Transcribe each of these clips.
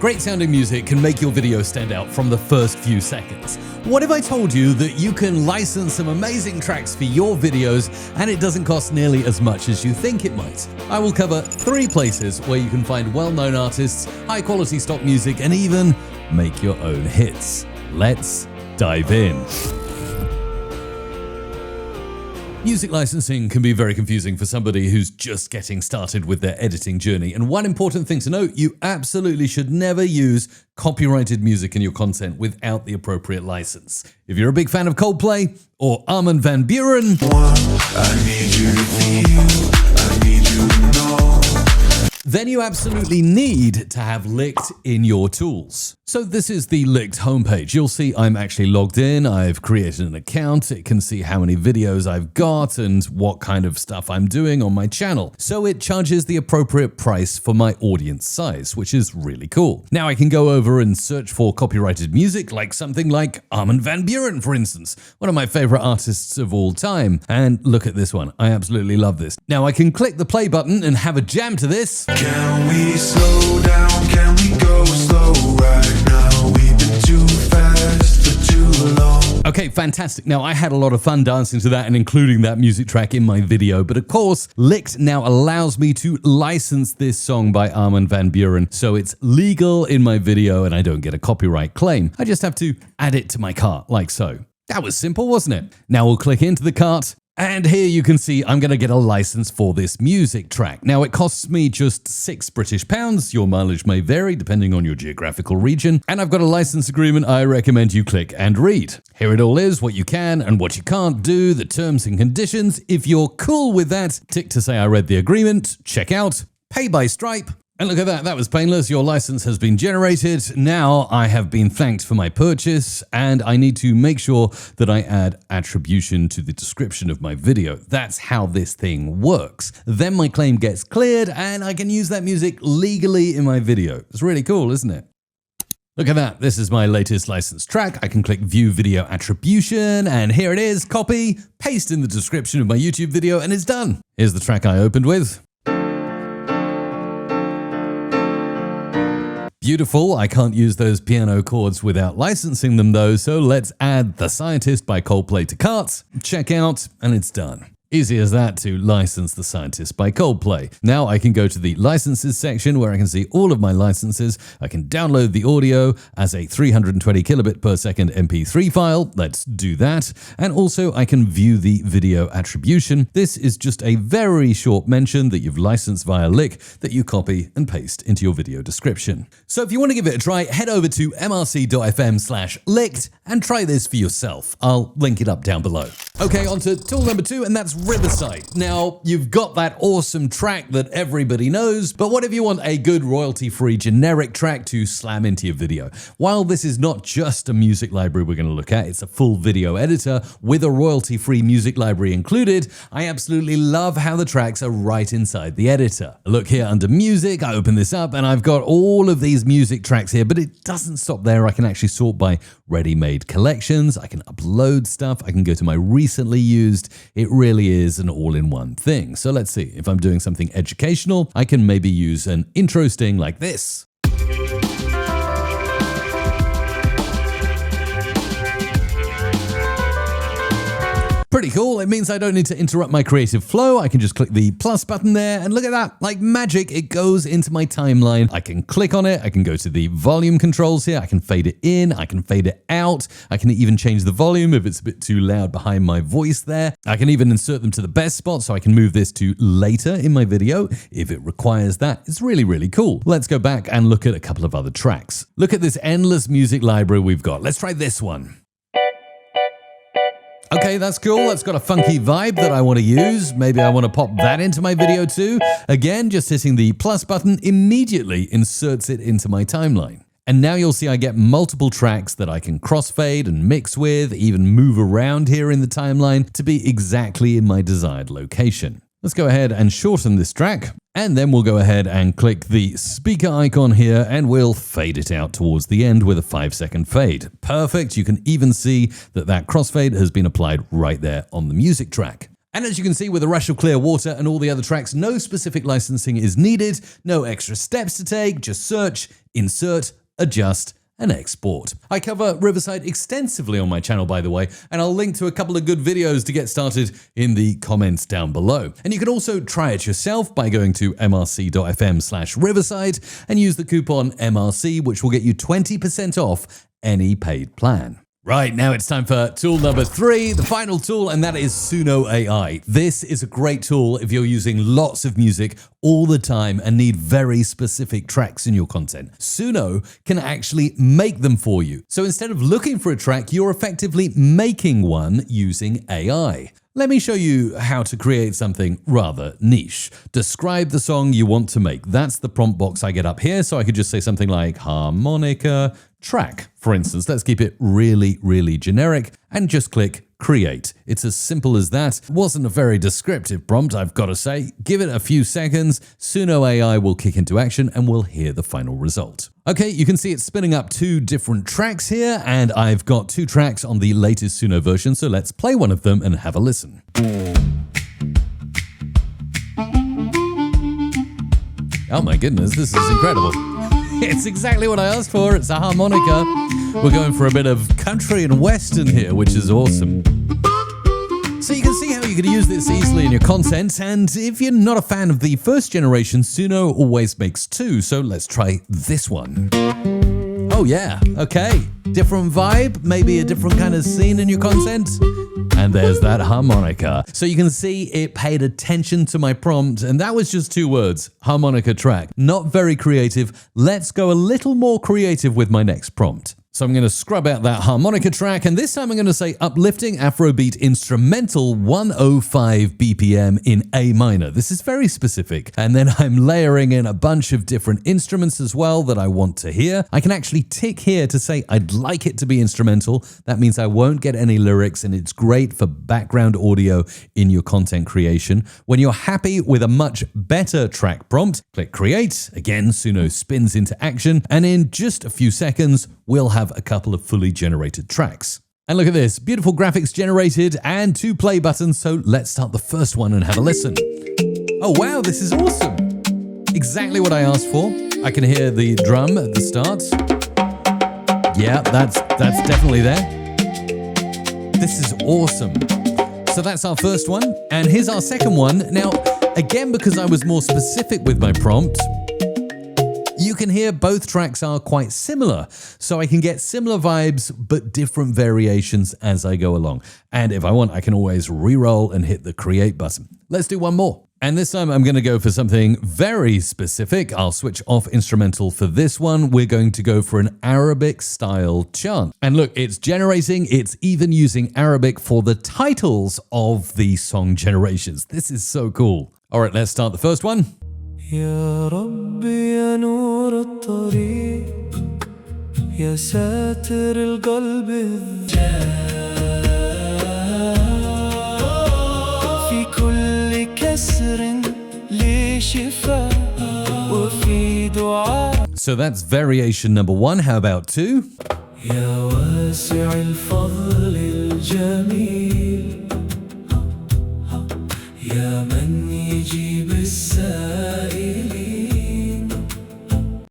Great sounding music can make your video stand out from the first few seconds. What if I told you that you can license some amazing tracks for your videos and it doesn't cost nearly as much as you think it might? I will cover 3 places where you can find well-known artists, high-quality stock music, and even make your own hits. Let's dive in. Music licensing can be very confusing for somebody who's just getting started with their editing journey. And one important thing to note, you absolutely should never use copyrighted music in your content without the appropriate license. If you're a big fan of Coldplay or Armin van Buuren, then you absolutely need to have Licked in your tools. So this is the Licked homepage. You'll see I'm actually logged in. I've created an account. It can see how many videos I've got and what kind of stuff I'm doing on my channel. So it charges the appropriate price for my audience size, which is really cool. Now I can go over and search for copyrighted music, like something like Armin van Buuren, for instance, one of my favorite artists of all time. And look at this one. I absolutely love this. Now I can click the play button and have a jam to this. Can we slow down? Can we go slow right now? We've been too fast for too long. Okay, fantastic. Now, I had a lot of fun dancing to that and including that music track in my video, but of course, Licked now allows me to license this song by Armin van Buuren, so it's legal in my video and I don't get a copyright claim. I just have to add it to my cart, like so. That was simple, wasn't it? Now we'll click into the cart. And here you can see I'm going to get a license for this music track. Now it costs me just £6. Your mileage may vary depending on your geographical region. And I've got a license agreement I recommend you click and read. Here it all is, what you can and what you can't do, the terms and conditions. If you're cool with that, tick to say I read the agreement, check out, pay by Stripe. And look at that, that was painless. Your license has been generated. Now I have been thanked for my purchase and I need to make sure that I add attribution to the description of my video. That's how this thing works. Then my claim gets cleared and I can use that music legally in my video. It's really cool, isn't it? Look at that, this is my latest licensed track. I can click view video attribution and here it is, copy, paste in the description of my YouTube video and it's done. Here's the track I opened with. Beautiful, I can't use those piano chords without licensing them though, so let's add The Scientist by Coldplay to cart, check out, and it's done. Easy as that to license The Scientist by Coldplay. Now I can go to the licenses section where I can see all of my licenses. I can download the audio as a 320 kilobit per second MP3 file. Let's do that. And also I can view the video attribution. This is just a very short mention that you've licensed via Lick that you copy and paste into your video description. So if you want to give it a try, head over to mrc.fm/licked and try this for yourself. I'll link it up down below. Okay, on to tool number 2, and that's Riverside. Now, you've got that awesome track that everybody knows, but what if you want a good royalty-free generic track to slam into your video? While this is not just a music library we're going to look at, it's a full video editor with a royalty-free music library included, I absolutely love how the tracks are right inside the editor. Look here under music, I open this up and I've got all of these music tracks here, but it doesn't stop there. I can actually sort by ready-made collections, I can upload stuff, I can go to my recently used. It really is an all-in-one thing. So let's see, if I'm doing something educational, I can maybe use an intro sting like this. Pretty cool. It means I don't need to interrupt my creative flow. I can just click the plus button there and look at that. Like magic, it goes into my timeline. I can click on it. I can go to the volume controls here. I can fade it in. I can fade it out. I can even change the volume if it's a bit too loud behind my voice there. I can even insert them to the best spot so I can move this to later in my video if it requires that. It's really, really cool. Let's go back and look at a couple of other tracks. Look at this endless music library we've got. Let's try this one. Okay, that's cool. That's got a funky vibe that I want to use. Maybe I want to pop that into my video too. Again, just hitting the plus button immediately inserts it into my timeline. And now you'll see I get multiple tracks that I can crossfade and mix with, even move around here in the timeline to be exactly in my desired location. Let's go ahead and shorten this track. And then we'll go ahead and click the speaker icon here and we'll fade it out towards the end with a 5-second fade. Perfect. You can even see that that crossfade has been applied right there on the music track. And as you can see with A Rush of Clear Water and all the other tracks, no specific licensing is needed, no extra steps to take, just search, insert, adjust, and export. I cover Riverside extensively on my channel, by the way, and I'll link to a couple of good videos to get started in the comments down below. And you can also try it yourself by going to mrc.fm/Riverside and use the coupon MRC, which will get you 20% off any paid plan. Right, now it's time for tool number 3, the final tool, and that is Suno.ai. This is a great tool if you're using lots of music all the time and need very specific tracks in your content. Suno can actually make them for you. So instead of looking for a track, you're effectively making one using AI. Let me show you how to create something rather niche. Describe the song you want to make. That's the prompt box I get up here, so I could just say something like harmonica track, for instance. Let's keep it really, really generic and just click create. It's as simple as that. Wasn't a very descriptive prompt, I've got to say. Give it a few seconds, Suno.ai will kick into action and we'll hear the final result. Okay, you can see it's spinning up 2 different tracks here, and I've got 2 tracks on the latest Suno version, so let's play one of them and have a listen. Oh my goodness, this is incredible. It's exactly what I asked for. It's a harmonica. We're going for a bit of country and western here, which is awesome. So you can see how you could use this easily in your content. And if you're not a fan of the first generation, Suno always makes 2. So let's try this one. Oh yeah, okay. Different vibe, maybe a different kind of scene in your content. And there's that harmonica. So you can see it paid attention to my prompt, and that was just 2 words, harmonica track. Not very creative. Let's go a little more creative with my next prompt. So I'm going to scrub out that harmonica track, and this time I'm going to say uplifting Afrobeat instrumental 105 BPM in A minor. This is very specific. And then I'm layering in a bunch of different instruments as well that I want to hear. I can actually tick here to say I'd like it to be instrumental. That means I won't get any lyrics, and it's great for background audio in your content creation. When you're happy with a much better track prompt, click create. Again, Suno spins into action, and in just a few seconds, we'll have a couple of fully generated tracks. And look at this, beautiful graphics generated and 2 play buttons. So let's start the first one and have a listen. Oh wow, this is awesome. Exactly what I asked for. I can hear the drum at the start. Yeah, that's definitely there. This is awesome. So that's our first one. And here's our second one. Now, again, because I was more specific with my prompt, you can hear both tracks are quite similar, so I can get similar vibes but different variations as I go along. And if I want, I can always re-roll and hit the create button. Let's do one more. And this time I'm going to go for something very specific. I'll switch off instrumental for this one. We're going to go for an Arabic style chant. And look, it's generating, it's even using Arabic for the titles of the song generations. This is so cool. All right, let's start the first one. يا رب يا نور الطريق يا ساتر القلب في كل كسر لي شفاء وفي دعاء. So that's variation number 1. How about 2? يا واسع الفضل الجميل يا من يجيب السائلين.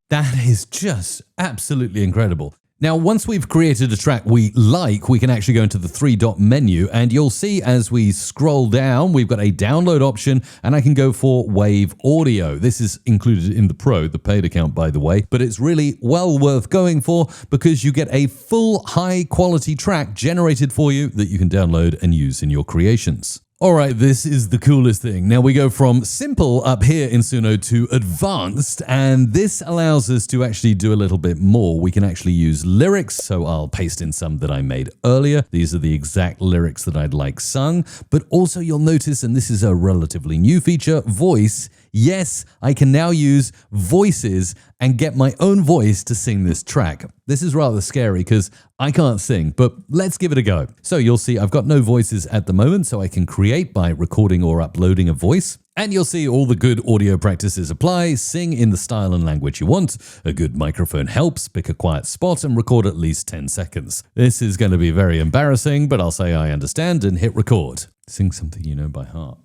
That is just absolutely incredible. Now, once we've created a track we like, we can actually go into the 3-dot menu, and you'll see as we scroll down, we've got a download option, and I can go for Wave Audio. This is included in the Pro, the paid account, by the way, but it's really well worth going for because you get a full high-quality track generated for you that you can download and use in your creations. All right, this is the coolest thing. Now we go from simple up here in Suno to advanced, and this allows us to actually do a little bit more. We can actually use lyrics, so I'll paste in some that I made earlier. These are the exact lyrics that I'd like sung, but also you'll notice, and this is a relatively new feature, voice Yes, I can now use voices and get my own voice to sing this track. This is rather scary because I can't sing, but let's give it a go. So you'll see I've got no voices at the moment, so I can create by recording or uploading a voice. And you'll see all the good audio practices apply. Sing in the style and language you want. A good microphone helps. Pick a quiet spot and record at least 10 seconds. This is going to be very embarrassing, but I'll say I understand and hit record. Sing something you know by heart.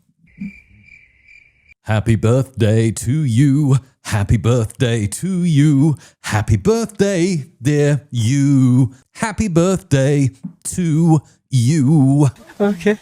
Happy birthday to you. Happy birthday to you. Happy birthday, dear you. Happy birthday to you. Okay.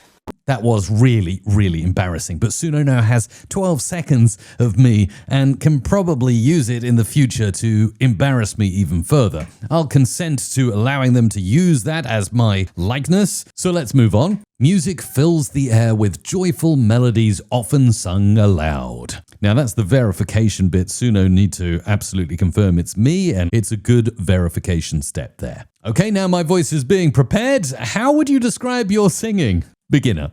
That was really, really embarrassing, but Suno now has 12 seconds of me and can probably use it in the future to embarrass me even further. I'll consent to allowing them to use that as my likeness, so let's move on. Music fills the air with joyful melodies often sung aloud. Now that's the verification bit. Suno need to absolutely confirm it's me, and it's a good verification step there. Okay, now my voice is being prepared. How would you describe your singing? Beginner.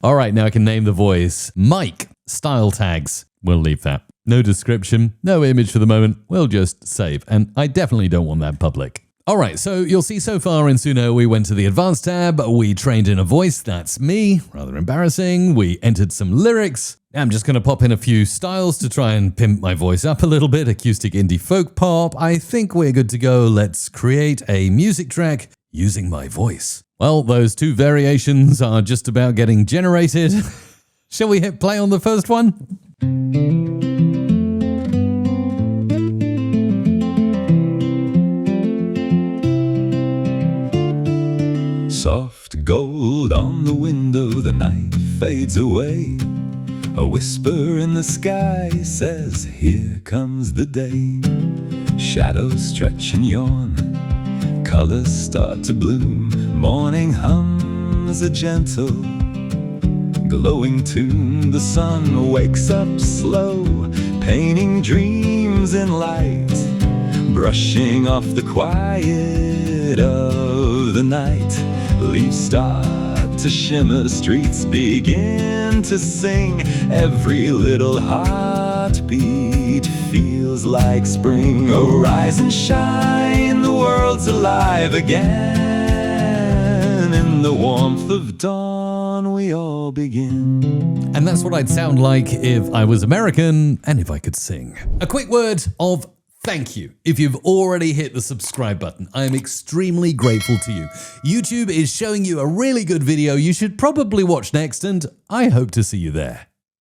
All right, now I can name the voice. Mike. Style tags. We'll leave that. No description, no image for the moment. We'll just save. And I definitely don't want that public. All right, so you'll see so far in Suno, we went to the advanced tab. We trained in a voice. That's me. Rather embarrassing. We entered some lyrics. I'm just going to pop in a few styles to try and pimp my voice up a little bit. Acoustic, indie, folk, pop. I think we're good to go. Let's create a music track using my voice. Well, those two variations are just about getting generated. Shall we hit play on the first one? Soft gold on the window, the night fades away. A whisper in the sky says, here comes the day. Shadows stretch and yawn, colors start to bloom. Morning hums a gentle, glowing tune. The sun wakes up slow, painting dreams in light, brushing off the quiet of the night. Leaves start to shimmer, streets begin to sing. Every little heartbeat feels like spring. Oh, rise and shine, the world's alive again. In the warmth of dawn we all begin. And that's what I'd sound like if I was American and if I could sing. A quick word of thank you if you've already hit the subscribe button. I am extremely grateful to you. YouTube is showing you a really good video you should probably watch next, and I hope to see you there.